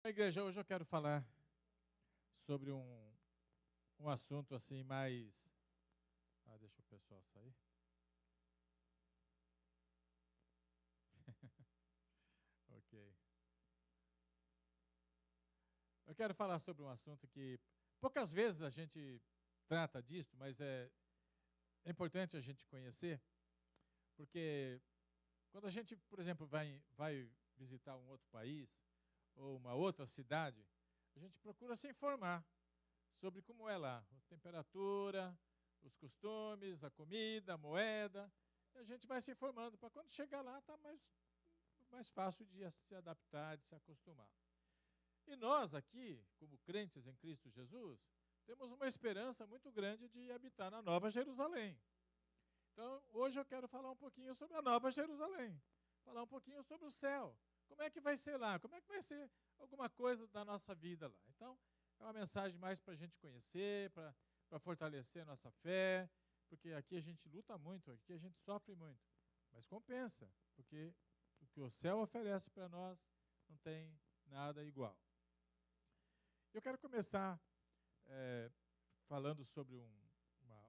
Na igreja, hoje eu quero falar sobre um assunto assim mais... deixa o pessoal sair. Ok. Eu quero falar sobre um assunto que poucas vezes a gente trata disso, mas é importante a gente conhecer, porque quando a gente, por exemplo, vai visitar um outro país ou uma outra cidade, a gente procura se informar sobre como é lá, a temperatura, os costumes, a comida, a moeda. E a gente vai se informando para quando chegar lá está mais fácil de se adaptar, de se acostumar. E nós aqui, como crentes em Cristo Jesus, temos uma esperança muito grande de habitar na Nova Jerusalém. Então, hoje eu quero falar um pouquinho sobre a Nova Jerusalém, falar um pouquinho sobre o céu. Como é que vai ser lá? Como é que vai ser alguma coisa da nossa vida lá? Então, é uma mensagem mais para a gente conhecer, para fortalecer a nossa fé, porque aqui a gente luta muito, aqui a gente sofre muito, mas compensa, porque o que o céu oferece para nós não tem nada igual. Eu quero começar falando sobre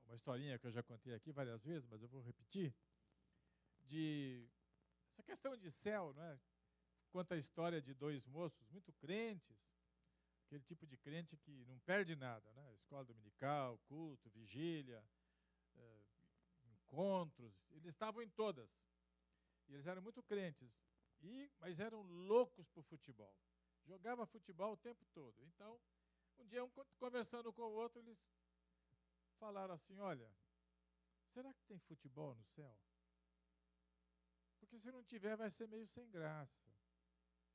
uma historinha que eu já contei aqui várias vezes, mas eu vou repetir, de essa questão de céu, não é? Conta a história de dois moços muito crentes, aquele tipo de crente que não perde nada, né? Escola dominical, culto, vigília, encontros, eles estavam em todas. E eles eram muito crentes, mas eram loucos por futebol. Jogava futebol o tempo todo. Então, um dia, conversando com o outro, eles falaram assim, olha, será que tem futebol no céu? Porque se não tiver, vai ser meio sem graça.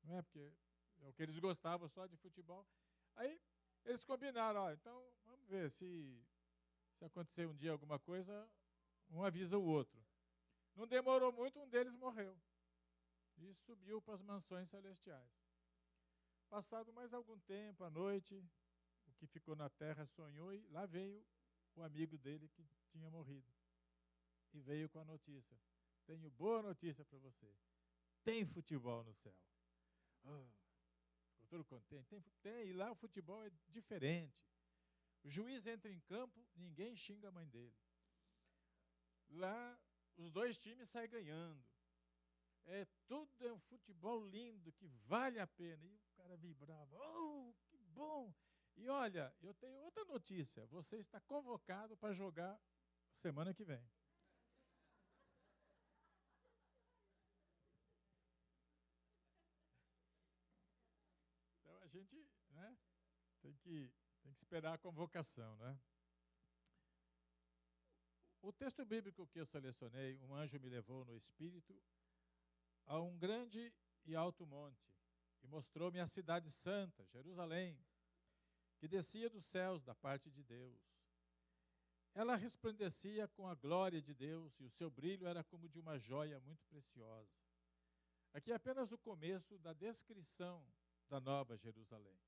Não é? Porque é o que eles gostavam só de futebol. Aí, eles combinaram, ó, então, vamos ver, se acontecer um dia alguma coisa, um avisa o outro. Não demorou muito, um deles morreu. E subiu para as mansões celestiais. Passado mais algum tempo, à noite, o que ficou na terra sonhou e lá veio o amigo dele que tinha morrido. E veio com a notícia. Tenho boa notícia para você. Tem futebol no céu. Ficou todo contente. Tem, e lá o futebol é diferente. O juiz entra em campo, ninguém xinga a mãe dele. Lá, os dois times saem ganhando. Tudo é um futebol lindo, que vale a pena. E o cara vibrava. Oh, que bom! E olha, eu tenho outra notícia. Você está convocado para jogar semana que vem. Então a gente, né, tem que esperar a convocação, né? O texto bíblico que eu selecionei, um anjo me levou no espírito a um grande e alto monte e mostrou-me a cidade santa, Jerusalém, que descia dos céus da parte de Deus. Ela resplandecia com a glória de Deus e o seu brilho era como de uma joia muito preciosa. Aqui é apenas o começo da descrição da Nova Jerusalém.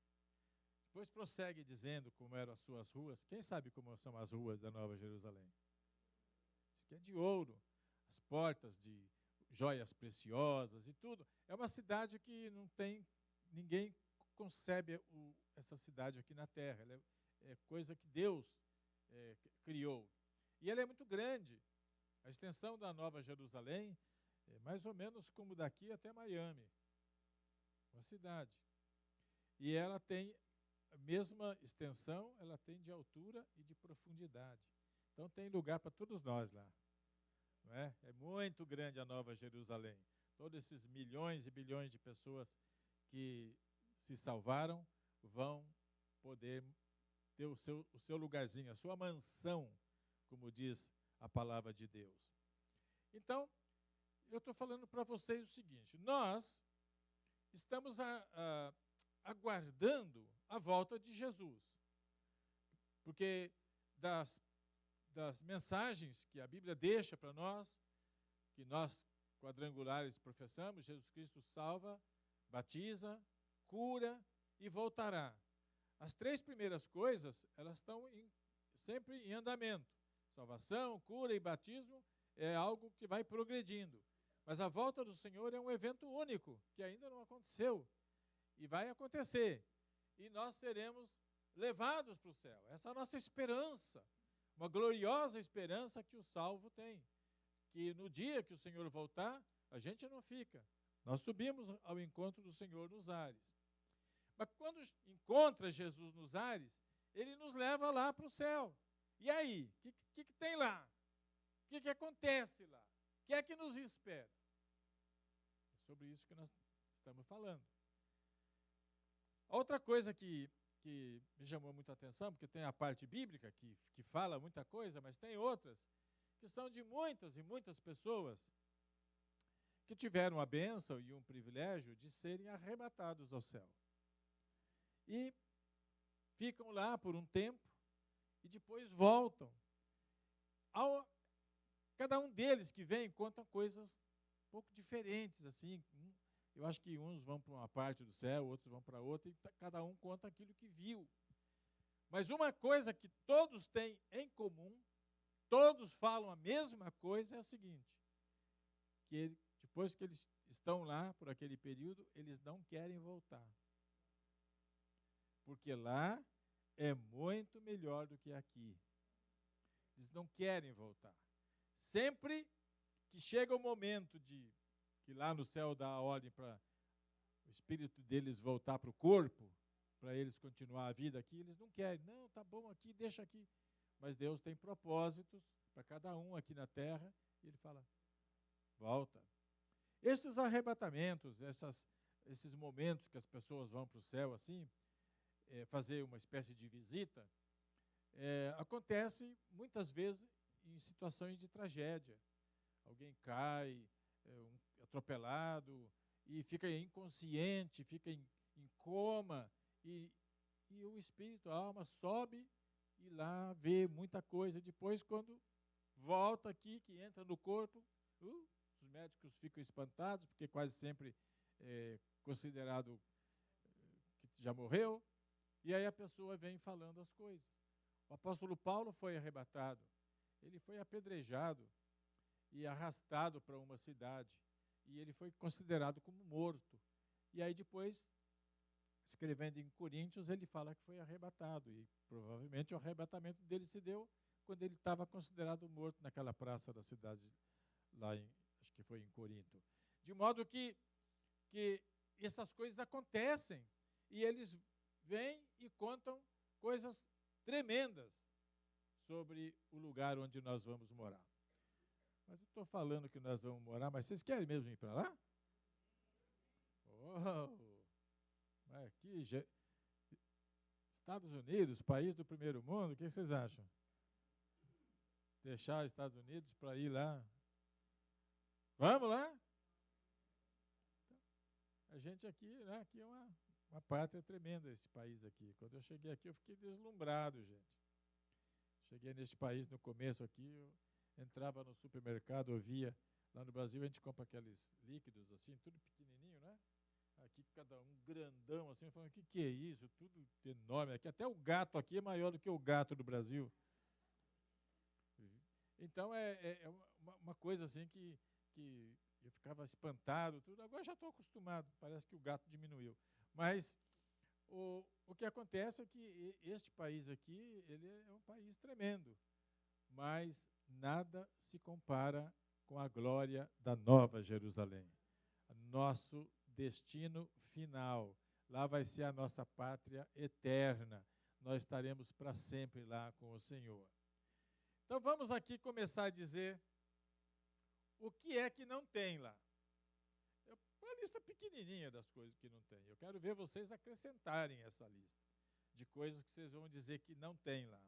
Depois prossegue dizendo como eram as suas ruas. Quem sabe como são as ruas da Nova Jerusalém? Diz que é de ouro, as portas de joias preciosas e tudo. É uma cidade que não tem, ninguém concebe essa cidade aqui na terra. Ela é coisa que Deus criou. E ela é muito grande. A extensão da Nova Jerusalém é mais ou menos como daqui até Miami. Uma cidade. E ela tem a mesma extensão, ela tem de altura e de profundidade. Então tem lugar para todos nós lá. Não é? É muito grande a Nova Jerusalém. Todos esses milhões e bilhões de pessoas que se salvaram vão poder ter o seu lugarzinho, a sua mansão, como diz a palavra de Deus. Então, eu estou falando para vocês o seguinte, nós estamos aguardando a volta de Jesus. Porque das mensagens que a Bíblia deixa para nós, que nós quadrangulares professamos, Jesus Cristo salva, batiza, cura e voltará. As três primeiras coisas, elas estão sempre em andamento. Salvação, cura e batismo é algo que vai progredindo. Mas a volta do Senhor é um evento único, que ainda não aconteceu. E vai acontecer. E nós seremos levados para o céu. Essa é a nossa esperança, uma gloriosa esperança que o salvo tem. Que no dia que o Senhor voltar, a gente não fica. Nós subimos ao encontro do Senhor nos ares. Mas quando encontra Jesus nos ares, ele nos leva lá para o céu. E aí? O que tem lá? O que acontece lá? O que é que nos espera? É sobre isso que nós estamos falando. A outra coisa que me chamou muita atenção, porque tem a parte bíblica que fala muita coisa, mas tem outras que são de muitas e muitas pessoas que tiveram a bênção e um privilégio de serem arrebatados ao céu. E ficam lá por um tempo e depois voltam. Cada um deles que vem conta coisas um pouco diferentes, assim. Eu acho que uns vão para uma parte do céu, outros vão para outra, e cada um conta aquilo que viu. Mas uma coisa que todos têm em comum, todos falam a mesma coisa, é a seguinte: que depois que eles estão lá por aquele período, eles não querem voltar. Porque lá é muito melhor do que aqui. Eles não querem voltar. Sempre que chega o momento de que lá no céu dá a ordem para o espírito deles voltar para o corpo, para eles continuar a vida aqui, eles não querem. Não, tá bom aqui, deixa aqui. Mas Deus tem propósitos para cada um aqui na terra, e ele fala, volta. Esses arrebatamentos, esses momentos que as pessoas vão para o céu assim, fazer uma espécie de visita, acontece muitas vezes em situações de tragédia. Alguém cai, atropelado, e fica inconsciente, fica em coma, e o espírito, a alma, sobe e lá vê muita coisa. Depois, quando volta aqui, que entra no corpo, os médicos ficam espantados, porque quase sempre é considerado que já morreu, e aí a pessoa vem falando as coisas. O apóstolo Paulo foi arrebatado, ele foi apedrejado e arrastado para uma cidade, e ele foi considerado como morto. E aí depois, escrevendo em Coríntios, ele fala que foi arrebatado, e provavelmente o arrebatamento dele se deu quando ele estava considerado morto naquela praça da cidade, lá acho que foi em Corinto. De modo que essas coisas acontecem, e eles vêm e contam coisas tremendas sobre o lugar onde nós vamos morar. Mas eu estou falando que nós vamos morar, mas vocês querem mesmo ir para lá? Mas aqui, Estados Unidos, país do primeiro mundo, o que vocês acham? Deixar os Estados Unidos para ir lá? Vamos lá? A gente aqui, né, aqui é uma pátria tremenda, esse país aqui. Quando eu cheguei aqui, eu fiquei deslumbrado, gente. Cheguei neste país no começo aqui, eu entrava no supermercado, eu via, lá no Brasil a gente compra aqueles líquidos assim, tudo pequenininho, né? Aqui cada um grandão assim, falando, o que é isso? Tudo enorme. Aqui, até o gato aqui é maior do que o gato do Brasil. Então é uma coisa assim que eu ficava espantado, tudo. Agora já estou acostumado, parece que o gato diminuiu. Mas o que acontece é que este país aqui, ele é um país tremendo, mas nada se compara com a glória da Nova Jerusalém. Nosso destino final. Lá vai ser a nossa pátria eterna. Nós estaremos para sempre lá com o Senhor. Então vamos aqui começar a dizer o que é que não tem lá. Uma lista pequenininha das coisas que não tem. Eu quero ver vocês acrescentarem essa lista de coisas que vocês vão dizer que não tem lá.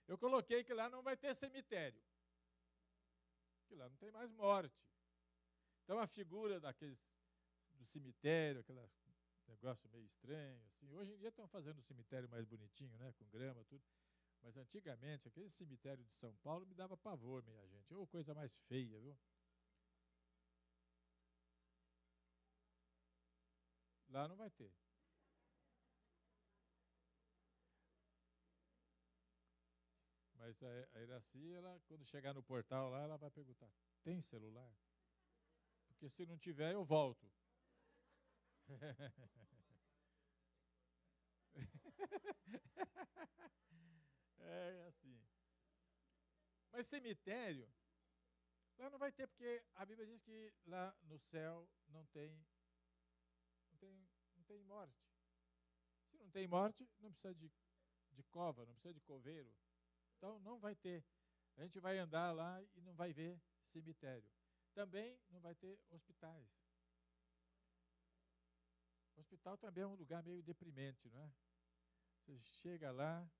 Eu coloquei que lá não vai ter cemitério, que lá não tem mais morte. Então a figura do cemitério, aquele negócio meio estranho, assim. Hoje em dia estão fazendo o cemitério mais bonitinho, né, com grama, tudo. Mas antigamente, aquele cemitério de São Paulo me dava pavor, minha gente. Ou coisa mais feia, viu? Lá não vai ter. Mas a Iraci, quando chegar no portal lá, ela vai perguntar, tem celular? Porque se não tiver, eu volto. É assim. Mas cemitério, lá não vai ter, porque a Bíblia diz que lá no céu não tem morte. Se não tem morte, não precisa de cova, não precisa de coveiro. Então não vai ter. A gente vai andar lá e não vai ver cemitério. Também não vai ter hospitais. Hospital também é um lugar meio deprimente, não é? Você chega lá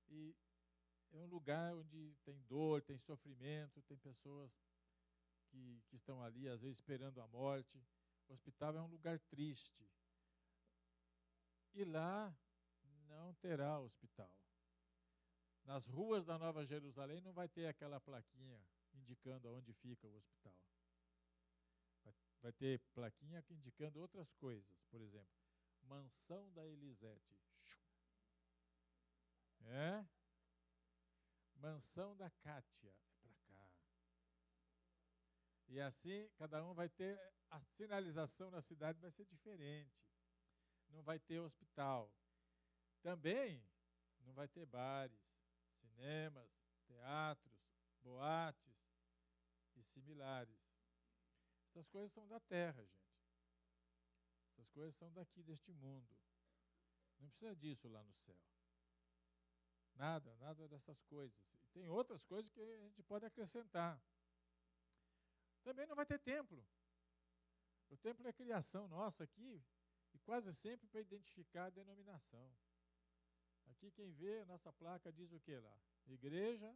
e é um lugar onde tem dor, tem sofrimento, tem pessoas que estão ali, às vezes, esperando a morte. O hospital é um lugar triste. E lá não terá hospital. Nas ruas da Nova Jerusalém não vai ter aquela plaquinha indicando aonde fica o hospital. Vai ter plaquinha indicando outras coisas. Por exemplo, Mansão da Elisete. É? Mansão da Cátia. É para cá. E assim, cada um vai ter, a sinalização na cidade vai ser diferente. Não vai ter hospital. Também não vai ter bares, cinemas, teatros, boates e similares. Essas coisas são da terra, gente. Essas coisas são daqui, deste mundo. Não precisa disso lá no céu. Nada dessas coisas. E tem outras coisas que a gente pode acrescentar. Também não vai ter templo. O templo é a criação nossa aqui, e quase sempre para identificar a denominação. Aqui quem vê, a nossa placa diz o que lá? Igreja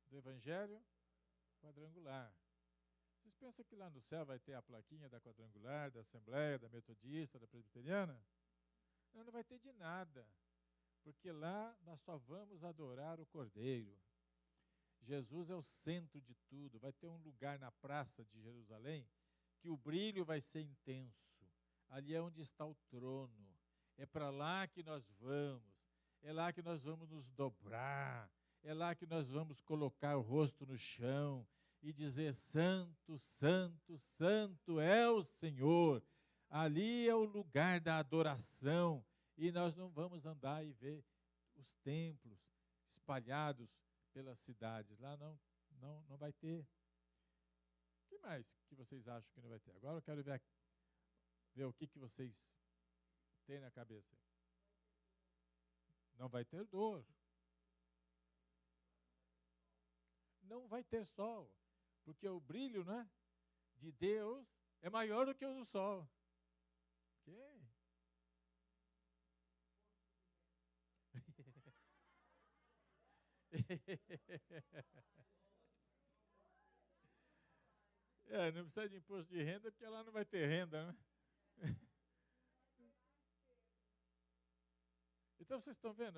do Evangelho Quadrangular. Vocês pensam que lá no céu vai ter a plaquinha da Quadrangular, da Assembleia, da Metodista, da Presbiteriana? Não, não vai ter de nada, porque lá nós só vamos adorar o Cordeiro. Jesus é o centro de tudo. Vai ter um lugar na praça de Jerusalém que o brilho vai ser intenso. Ali é onde está o trono. É para lá que nós vamos. É lá que nós vamos nos dobrar. É lá que nós vamos colocar o rosto no chão e dizer: Santo, Santo, Santo é o Senhor. Ali é o lugar da adoração. E nós não vamos andar e ver os templos espalhados pelas cidades. Lá não vai ter. O que mais que vocês acham que não vai ter? Agora eu quero ver o que vocês têm na cabeça. Não vai ter dor. Não vai ter sol. Porque o brilho, né, de Deus é maior do que o do sol. Ok? Não precisa de imposto de renda, porque lá não vai ter renda, né? Então vocês estão vendo?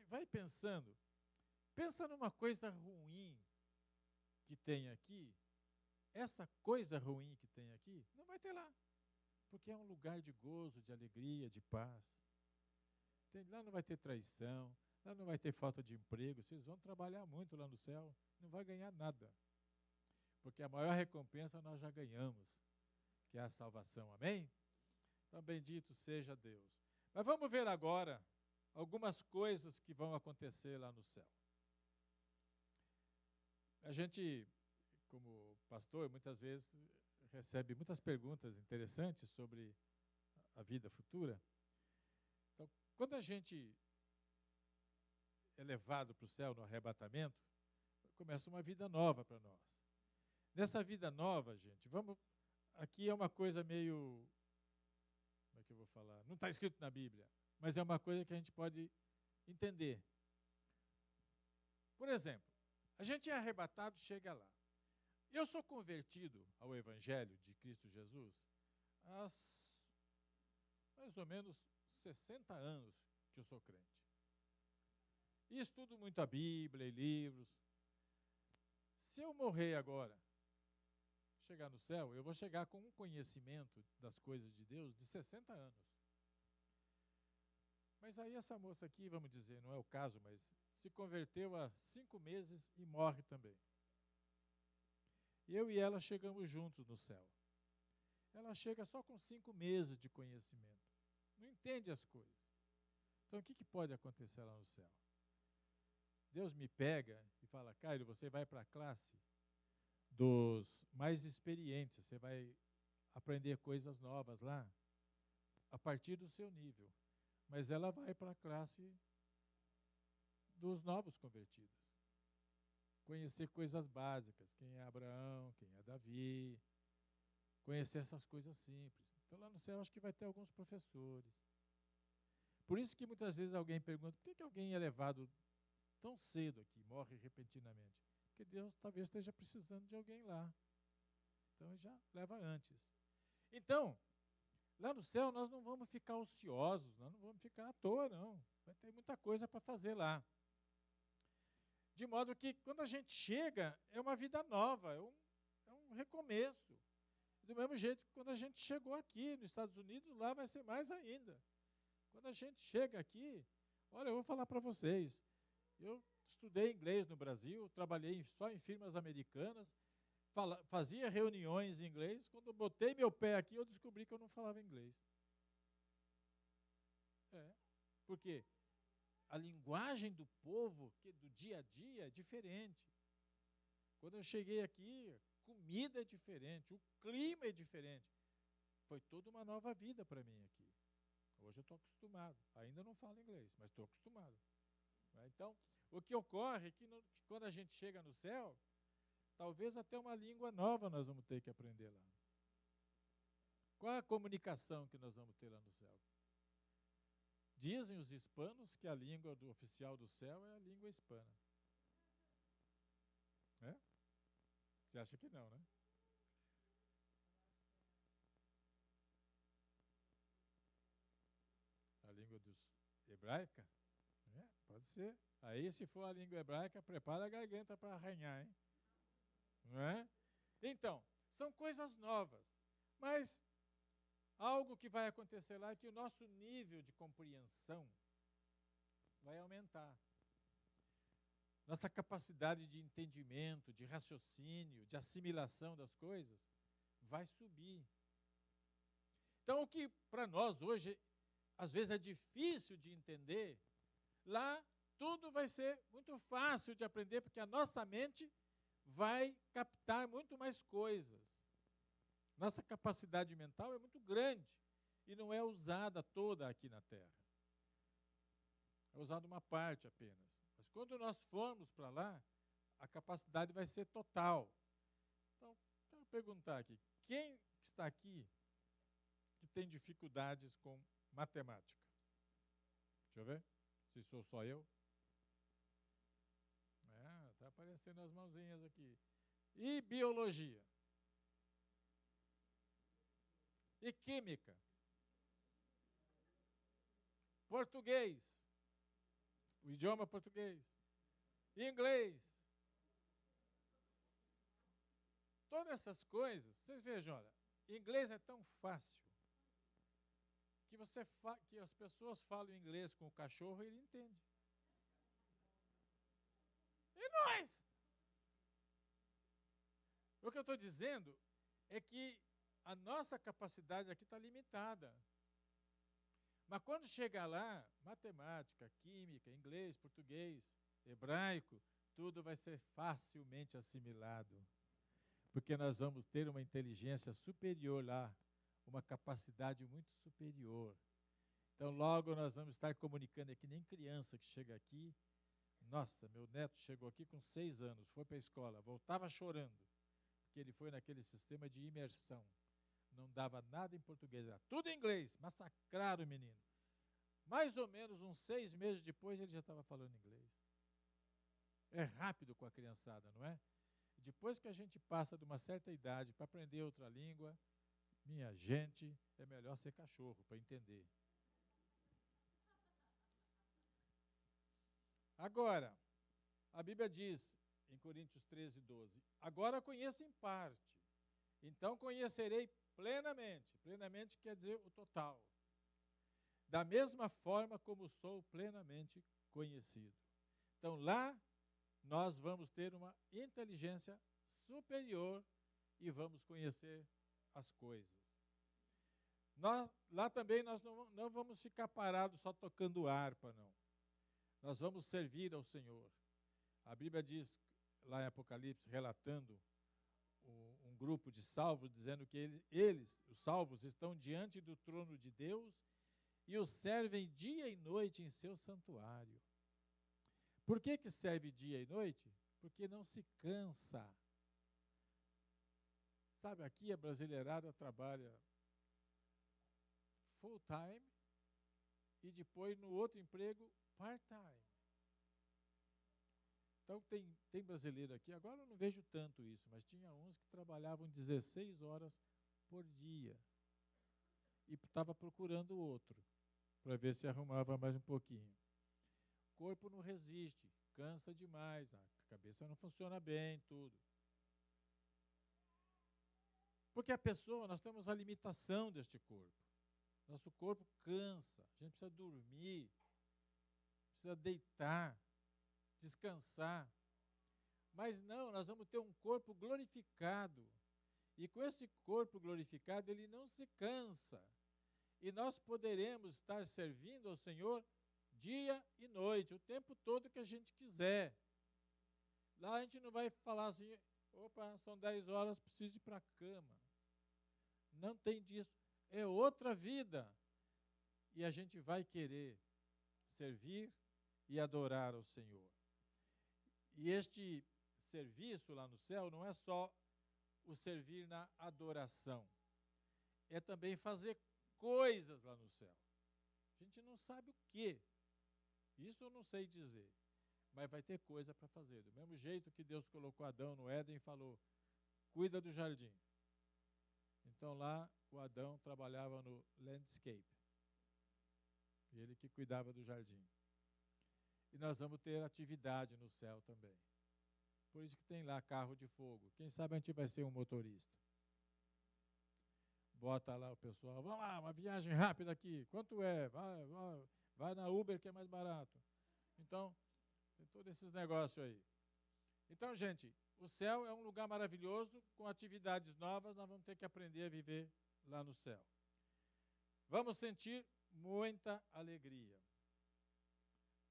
Vai pensando. Pensa numa coisa ruim que tem aqui. Essa coisa ruim que tem aqui, não vai ter lá. Porque é um lugar de gozo, de alegria, de paz. Lá não vai ter traição, lá não vai ter falta de emprego. Vocês vão trabalhar muito lá no céu, não vai ganhar nada. Porque a maior recompensa nós já ganhamos, que é a salvação. Amém? Então, bendito seja Deus. Mas vamos ver agora algumas coisas que vão acontecer lá no céu. A gente, como pastor, muitas vezes recebe muitas perguntas interessantes sobre a vida futura. Então, quando a gente é levado para o céu no arrebatamento, começa uma vida nova para nós. Nessa vida nova, gente, aqui é uma coisa meio, como é que eu vou falar? Não está escrito na Bíblia, mas é uma coisa que a gente pode entender. Por exemplo, a gente é arrebatado, chega lá. Eu sou convertido ao Evangelho de Cristo Jesus há mais ou menos 60 anos que eu sou crente. E estudo muito a Bíblia e livros. Se eu morrer agora, chegar no céu, eu vou chegar com um conhecimento das coisas de Deus de 60 anos. Mas aí essa moça aqui, vamos dizer, não é o caso, mas se converteu há 5 meses e morre também. Eu e ela chegamos juntos no céu. Ela chega só com 5 meses de conhecimento. Não entende as coisas. Então, o que pode acontecer lá no céu? Deus me pega e fala, Caio, você vai para a classe dos mais experientes, você vai aprender coisas novas lá, a partir do seu nível. Mas ela vai para a classe dos novos convertidos. Conhecer coisas básicas, quem é Abraão, quem é Davi, conhecer essas coisas simples. Então lá no céu acho que vai ter alguns professores. Por isso que muitas vezes alguém pergunta, por que alguém é levado tão cedo aqui, morre repentinamente? Porque Deus talvez esteja precisando de alguém lá. Então ele já leva antes. Então, lá no céu nós não vamos ficar ociosos, nós não vamos ficar à toa, não. Vai ter muita coisa para fazer lá. De modo que quando a gente chega, é uma vida nova, é um recomeço. Do mesmo jeito que quando a gente chegou aqui nos Estados Unidos, lá vai ser mais ainda. Quando a gente chega aqui, olha, eu vou falar para vocês, eu estudei inglês no Brasil, trabalhei só em firmas americanas, fazia reuniões em inglês, quando eu botei meu pé aqui, eu descobri que eu não falava inglês. Por quê? A linguagem do povo, do dia a dia, é diferente. Quando eu cheguei aqui, comida é diferente, o clima é diferente. Foi toda uma nova vida para mim aqui. Hoje eu estou acostumado. Ainda não falo inglês, mas estou acostumado. Então, o que ocorre é que quando a gente chega no céu, talvez até uma língua nova nós vamos ter que aprender lá. Qual é a comunicação que nós vamos ter lá no céu? Dizem os hispanos que a língua oficial do céu é a língua hispana. Você acha que não, né? A língua hebraica? Pode ser. Aí, se for a língua hebraica, prepara a garganta para arranhar, hein? Não é? Então, são coisas novas. Mas algo que vai acontecer lá é que o nosso nível de compreensão vai aumentar. Nossa capacidade de entendimento, de raciocínio, de assimilação das coisas vai subir. Então, o que para nós hoje, às vezes, é difícil de entender, lá tudo vai ser muito fácil de aprender, porque a nossa mente vai captar muito mais coisas. Nossa capacidade mental é muito grande e não é usada toda aqui na Terra. É usada uma parte apenas. Mas quando nós formos para lá, a capacidade vai ser total. Então, quero perguntar aqui, quem está aqui que tem dificuldades com matemática? Deixa eu ver, se sou só eu. Está aparecendo as mãozinhas aqui. E biologia? E química? Português? O idioma português? Inglês? Todas essas coisas, vocês vejam, olha, inglês é tão fácil que, que as pessoas falam inglês com o cachorro e ele entende. E nós? O que eu estou dizendo é que a nossa capacidade aqui está limitada. Mas quando chegar lá, matemática, química, inglês, português, hebraico, tudo vai ser facilmente assimilado. Porque nós vamos ter uma inteligência superior lá, uma capacidade muito superior. Então, logo nós vamos estar comunicando, é que nem criança que chega aqui. Nossa, meu neto chegou aqui com 6 anos, foi para a escola, voltava chorando, porque ele foi naquele sistema de imersão. Não dava nada em português, era tudo em inglês, massacraram o menino. Mais ou menos uns 6 meses depois, ele já estava falando inglês. É rápido com a criançada, não é? Depois que a gente passa de uma certa idade para aprender outra língua, minha gente, é melhor ser cachorro para entender. Agora, a Bíblia diz, em Coríntios 13, 12, agora conheço em parte, então conhecerei plenamente. Plenamente quer dizer o total. Da mesma forma como sou plenamente conhecido. Então, lá, nós vamos ter uma inteligência superior e vamos conhecer as coisas. Lá também nós não vamos ficar parados só tocando harpa, não. Nós vamos servir ao Senhor. A Bíblia diz, lá em Apocalipse, relatando um grupo de salvos, dizendo que eles, os salvos, estão diante do trono de Deus e o servem dia e noite em seu santuário. Por que serve dia e noite? Porque não se cansa. Sabe, aqui a brasileirada trabalha full time e depois no outro emprego part time. Então tem brasileiro aqui, agora eu não vejo tanto isso, mas tinha uns que trabalhavam 16 horas por dia e estava procurando outro para ver se arrumava mais um pouquinho. O corpo não resiste, cansa demais, a cabeça não funciona bem, tudo. Porque a pessoa, nós temos a limitação deste corpo. Nosso corpo cansa, a gente precisa dormir, precisa deitar, descansar. Mas não, nós vamos ter um corpo glorificado. E com esse corpo glorificado, ele não se cansa. E nós poderemos estar servindo ao Senhor dia e noite, o tempo todo que a gente quiser. Lá a gente não vai falar assim, opa, são 10 horas, preciso ir para a cama. Não tem disso. É outra vida. E a gente vai querer servir e adorar ao Senhor. E este serviço lá no céu não é só o servir na adoração. É também fazer coisas lá no céu. A gente não sabe o quê. Isso eu não sei dizer. Mas vai ter coisa para fazer. Do mesmo jeito que Deus colocou Adão no Éden e falou, cuida do jardim. Então lá o Adão trabalhava no landscape. Ele que cuidava do jardim. E nós vamos ter atividade no céu também. Por isso que tem lá carro de fogo. Quem sabe a gente vai ser um motorista. Bota lá o pessoal, vamos lá, uma viagem rápida aqui. Quanto é? Vai na Uber que é mais barato. Então, tem todos esses negócios aí. Então, gente, o céu é um lugar maravilhoso, com atividades novas, nós vamos ter que aprender a viver lá no céu. Vamos sentir muita alegria.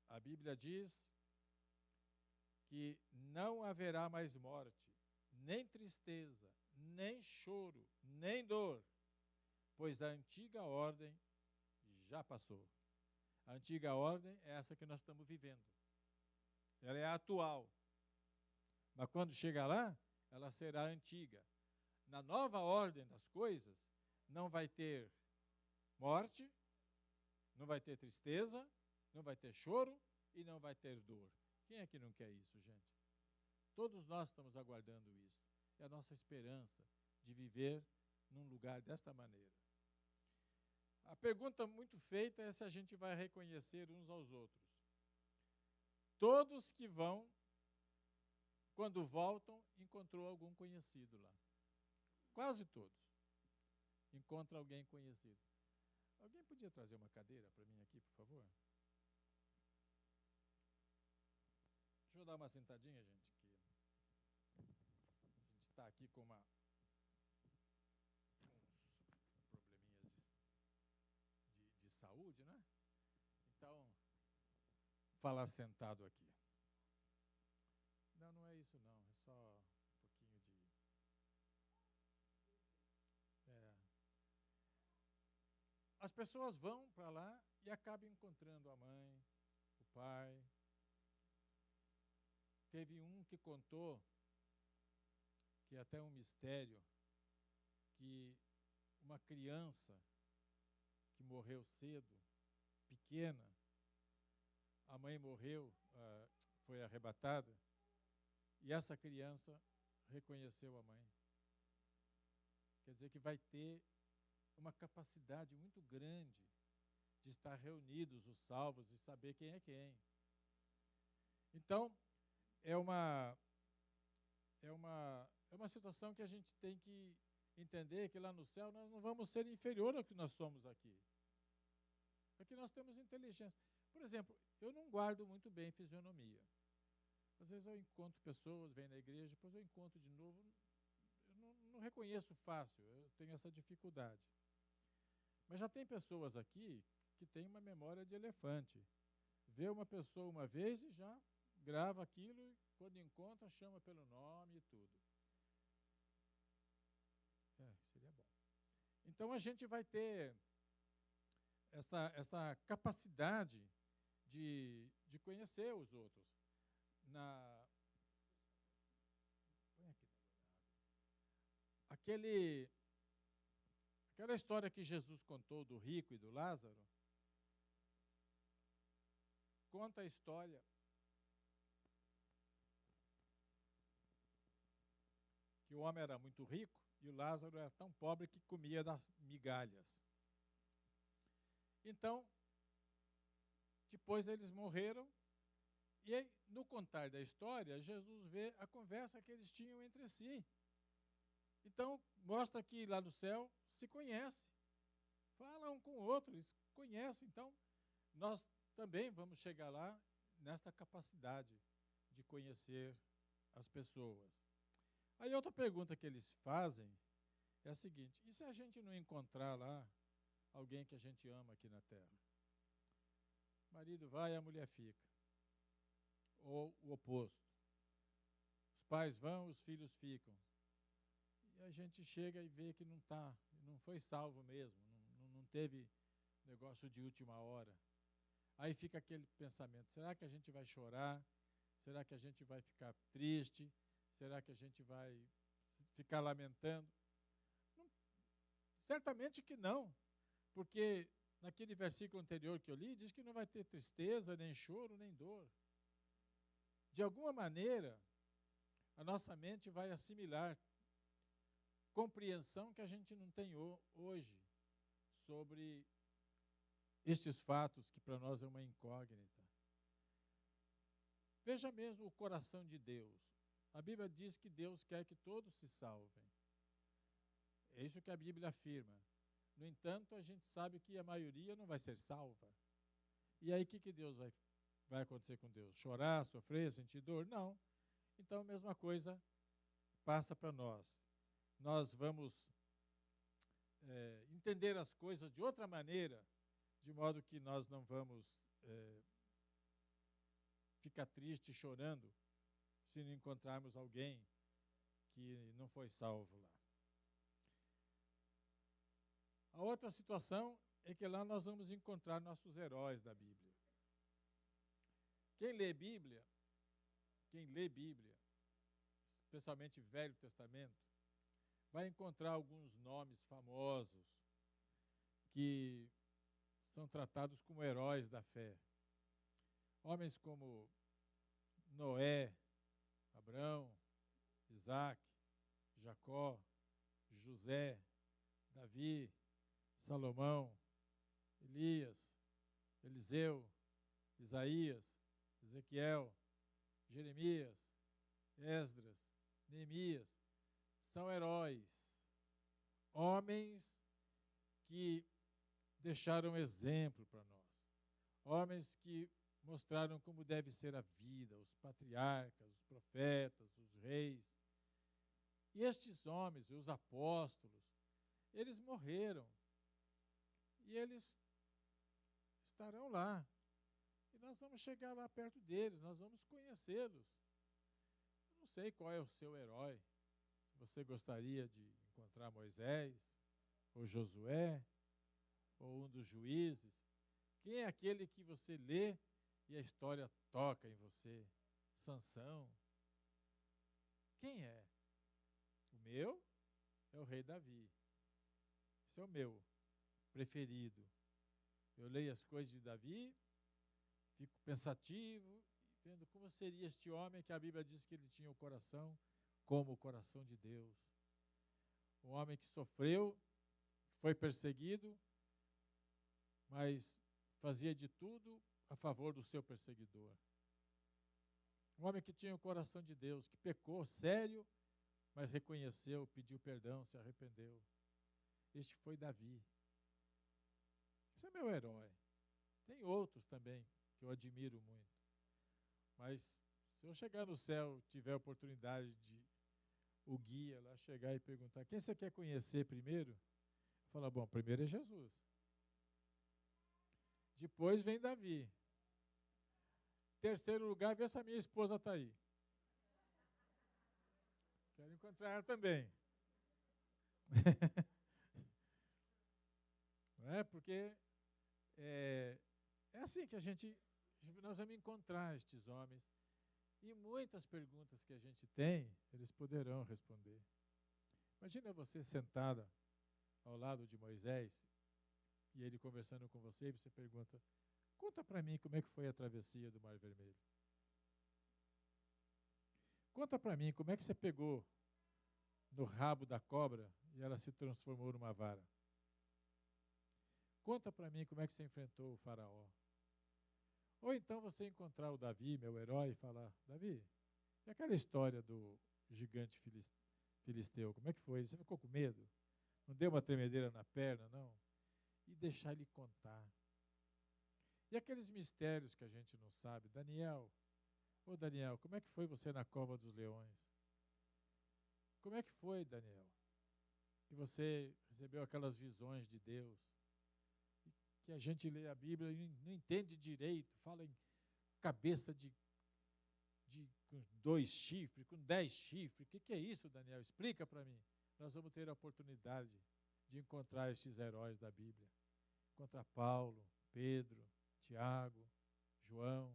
A Bíblia diz que não haverá mais morte, nem tristeza, nem choro, nem dor, pois a antiga ordem já passou. A antiga ordem é essa que nós estamos vivendo. Ela é atual. Mas quando chegar lá, ela será antiga. Na nova ordem das coisas, não vai ter morte, não vai ter tristeza, não vai ter choro e não vai ter dor. Quem é que não quer isso, gente? Todos nós estamos aguardando isso. É a nossa esperança de viver num lugar desta maneira. A pergunta muito feita é se a gente vai reconhecer uns aos outros. Todos que vão, quando voltam, encontrou algum conhecido lá. Quase todos. Encontra alguém conhecido. Alguém podia trazer uma cadeira para mim aqui, por favor? Deixa eu dar uma sentadinha, gente, que a gente está aqui com uns probleminhas de saúde, né? Então, falar sentado aqui. Não, não é isso não, é só um pouquinho de... As pessoas vão para lá e acabam encontrando a mãe, o pai. Teve um que contou, que é até um mistério, que uma criança que morreu cedo, pequena, a mãe morreu, foi arrebatada, e essa criança reconheceu a mãe. Quer dizer que vai ter uma capacidade muito grande de estar reunidos os salvos e saber quem é quem. Então, é uma situação que a gente tem que entender que lá no céu nós não vamos ser inferior ao que nós somos aqui. Aqui nós temos inteligência. Por exemplo, eu não guardo muito bem fisionomia. Às vezes eu encontro pessoas, vêm na igreja, depois eu encontro de novo, eu não reconheço fácil, eu tenho essa dificuldade. Mas já tem pessoas aqui que têm uma memória de elefante. Vê uma pessoa uma vez e já grava aquilo, e quando encontra, chama pelo nome e tudo. Seria bom. Então a gente vai ter essa capacidade de conhecer os outros. Põe aqui. Aquela história que Jesus contou do rico e do Lázaro, conta a história que o homem era muito rico e o Lázaro era tão pobre que comia das migalhas. Então, depois eles morreram, e aí, no contar da história, Jesus vê a conversa que eles tinham entre si. Então, mostra que lá no céu se conhece, fala um com o outro, eles conhecem. Então, nós também vamos chegar lá nesta capacidade de conhecer as pessoas. Aí outra pergunta que eles fazem é a seguinte: e se a gente não encontrar lá alguém que a gente ama aqui na terra? O marido vai e a mulher fica. Ou o oposto. Os pais vão, os filhos ficam. E a gente chega e vê que não foi salvo mesmo, não teve negócio de última hora. Aí fica aquele pensamento: será que a gente vai chorar? Será que a gente vai ficar triste? Será que a gente vai ficar lamentando? Não, certamente que não, porque naquele versículo anterior que eu li, diz que não vai ter tristeza, nem choro, nem dor. De alguma maneira, a nossa mente vai assimilar compreensão que a gente não tem hoje sobre estes fatos que para nós é uma incógnita. Veja mesmo o coração de Deus. A Bíblia diz que Deus quer que todos se salvem. É isso que a Bíblia afirma. No entanto, a gente sabe que a maioria não vai ser salva. E aí o que Deus vai acontecer com Deus? Chorar, sofrer, sentir dor? Não. Então a mesma coisa passa para nós. Nós vamos entender as coisas de outra maneira, de modo que nós não vamos ficar triste, chorando, se não encontrarmos alguém que não foi salvo lá. A outra situação é que lá nós vamos encontrar nossos heróis da Bíblia. Quem lê Bíblia, especialmente Velho Testamento, vai encontrar alguns nomes famosos que são tratados como heróis da fé. Homens como Noé, Abraão, Isaac, Jacó, José, Davi, Salomão, Elias, Eliseu, Isaías, Ezequiel, Jeremias, Esdras, Neemias, são heróis, homens que deixaram exemplo para nós, homens que mostraram como deve ser a vida, os patriarcas, os profetas, os reis. E estes homens, os apóstolos, eles morreram, e eles estarão lá. E nós vamos chegar lá perto deles, nós vamos conhecê-los. Eu não sei qual é o seu herói. Se você gostaria de encontrar Moisés, ou Josué, ou um dos juízes. Quem é aquele que você lê e a história toca em você? Sansão. Quem é? O meu é o rei Davi. Esse é o meu preferido. Eu leio as coisas de Davi, fico pensativo, vendo como seria este homem que a Bíblia diz que ele tinha o coração como o coração de Deus. Um homem que sofreu, foi perseguido, mas fazia de tudo a favor do seu perseguidor. Um homem que tinha o coração de Deus, que pecou sério, mas reconheceu, pediu perdão, se arrependeu. Este foi Davi. Esse é meu herói. Tem outros também que eu admiro muito. Mas se eu chegar no céu, tiver a oportunidade de o guia lá chegar e perguntar: quem você quer conhecer primeiro? Eu falo: bom, primeiro é Jesus. Depois vem Davi. Terceiro lugar, vê se a minha esposa está aí. Quero encontrar ela também. Não é? Porque é assim que nós vamos encontrar estes homens. E muitas perguntas que a gente tem, eles poderão responder. Imagina você sentada ao lado de Moisés, e ele conversando com você, e você pergunta, conta para mim como é que foi a travessia do Mar Vermelho. Conta para mim como é que você pegou no rabo da cobra e ela se transformou numa vara. Conta para mim como é que você enfrentou o faraó. Ou então você encontrar o Davi, meu herói, e falar, Davi, e aquela história do gigante filisteu, como é que foi? Você ficou com medo? Não deu uma tremedeira na perna, não? E deixar ele contar. E aqueles mistérios que a gente não sabe, Daniel, Daniel, como é que foi você na cova dos leões? Como é que foi, Daniel, que você recebeu aquelas visões de Deus? Que a gente lê a Bíblia e não entende direito, fala em cabeça com 2 chifres, com 10 chifres. O que é isso, Daniel? Explica para mim. Nós vamos ter a oportunidade de encontrar estes heróis da Bíblia. Encontrar Paulo, Pedro, Tiago, João.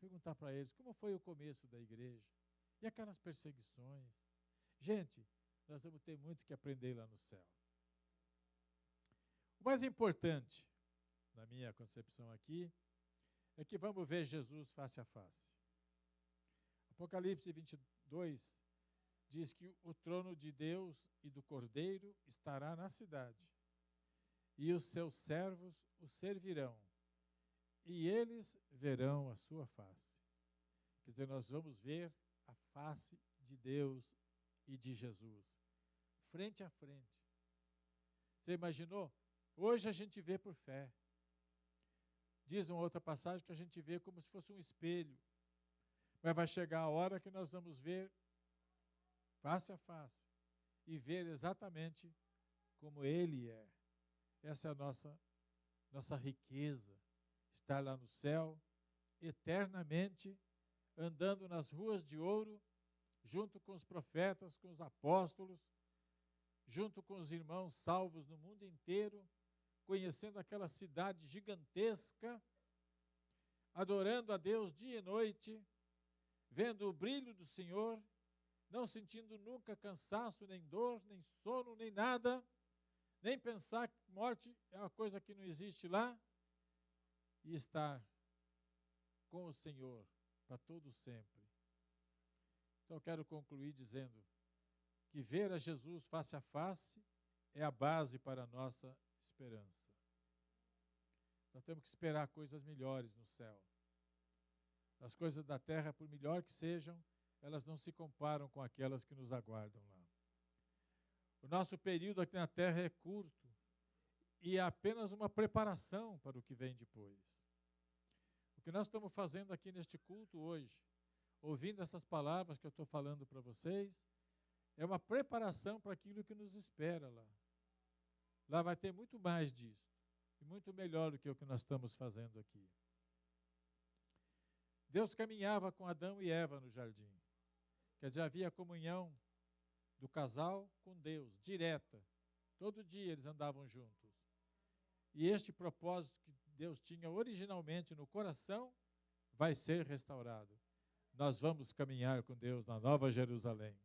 Perguntar para eles como foi o começo da igreja. E aquelas perseguições. Gente, nós vamos ter muito que aprender lá no céu. O mais importante, na minha concepção aqui, é que vamos ver Jesus face a face. Apocalipse 22 diz que o trono de Deus e do Cordeiro estará na cidade, e os seus servos o servirão, e eles verão a sua face. Quer dizer, nós vamos ver a face de Deus e de Jesus, frente a frente. Você imaginou? Hoje a gente vê por fé. Diz uma outra passagem que a gente vê como se fosse um espelho. Mas vai chegar a hora que nós vamos ver face a face e ver exatamente como Ele é. Essa é a nossa riqueza, estar lá no céu, eternamente, andando nas ruas de ouro, junto com os profetas, com os apóstolos, junto com os irmãos salvos no mundo inteiro, conhecendo aquela cidade gigantesca, adorando a Deus dia e noite, vendo o brilho do Senhor, não sentindo nunca cansaço, nem dor, nem sono, nem nada, nem pensar que morte é uma coisa que não existe lá, e estar com o Senhor para todo sempre. Então eu quero concluir dizendo que ver a Jesus face a face é a base para a nossa esperança. Nós temos que esperar coisas melhores no céu. As coisas da terra, por melhor que sejam, elas não se comparam com aquelas que nos aguardam lá. O nosso período aqui na terra é curto e é apenas uma preparação para o que vem depois. O que nós estamos fazendo aqui neste culto hoje, ouvindo essas palavras que eu estou falando para vocês, é uma preparação para aquilo que nos espera lá. Lá vai ter muito mais disso, e muito melhor do que o que nós estamos fazendo aqui. Deus caminhava com Adão e Eva no jardim. Quer dizer, havia comunhão do casal com Deus, direta. Todo dia eles andavam juntos. E este propósito que Deus tinha originalmente no coração vai ser restaurado. Nós vamos caminhar com Deus na Nova Jerusalém.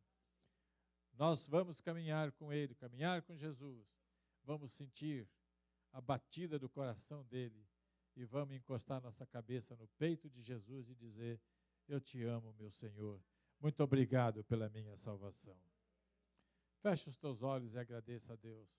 Nós vamos caminhar com Ele, caminhar com Jesus. Vamos sentir a batida do coração dele e vamos encostar nossa cabeça no peito de Jesus e dizer: eu te amo, meu Senhor. Muito obrigado pela minha salvação. Feche os teus olhos e agradeça a Deus.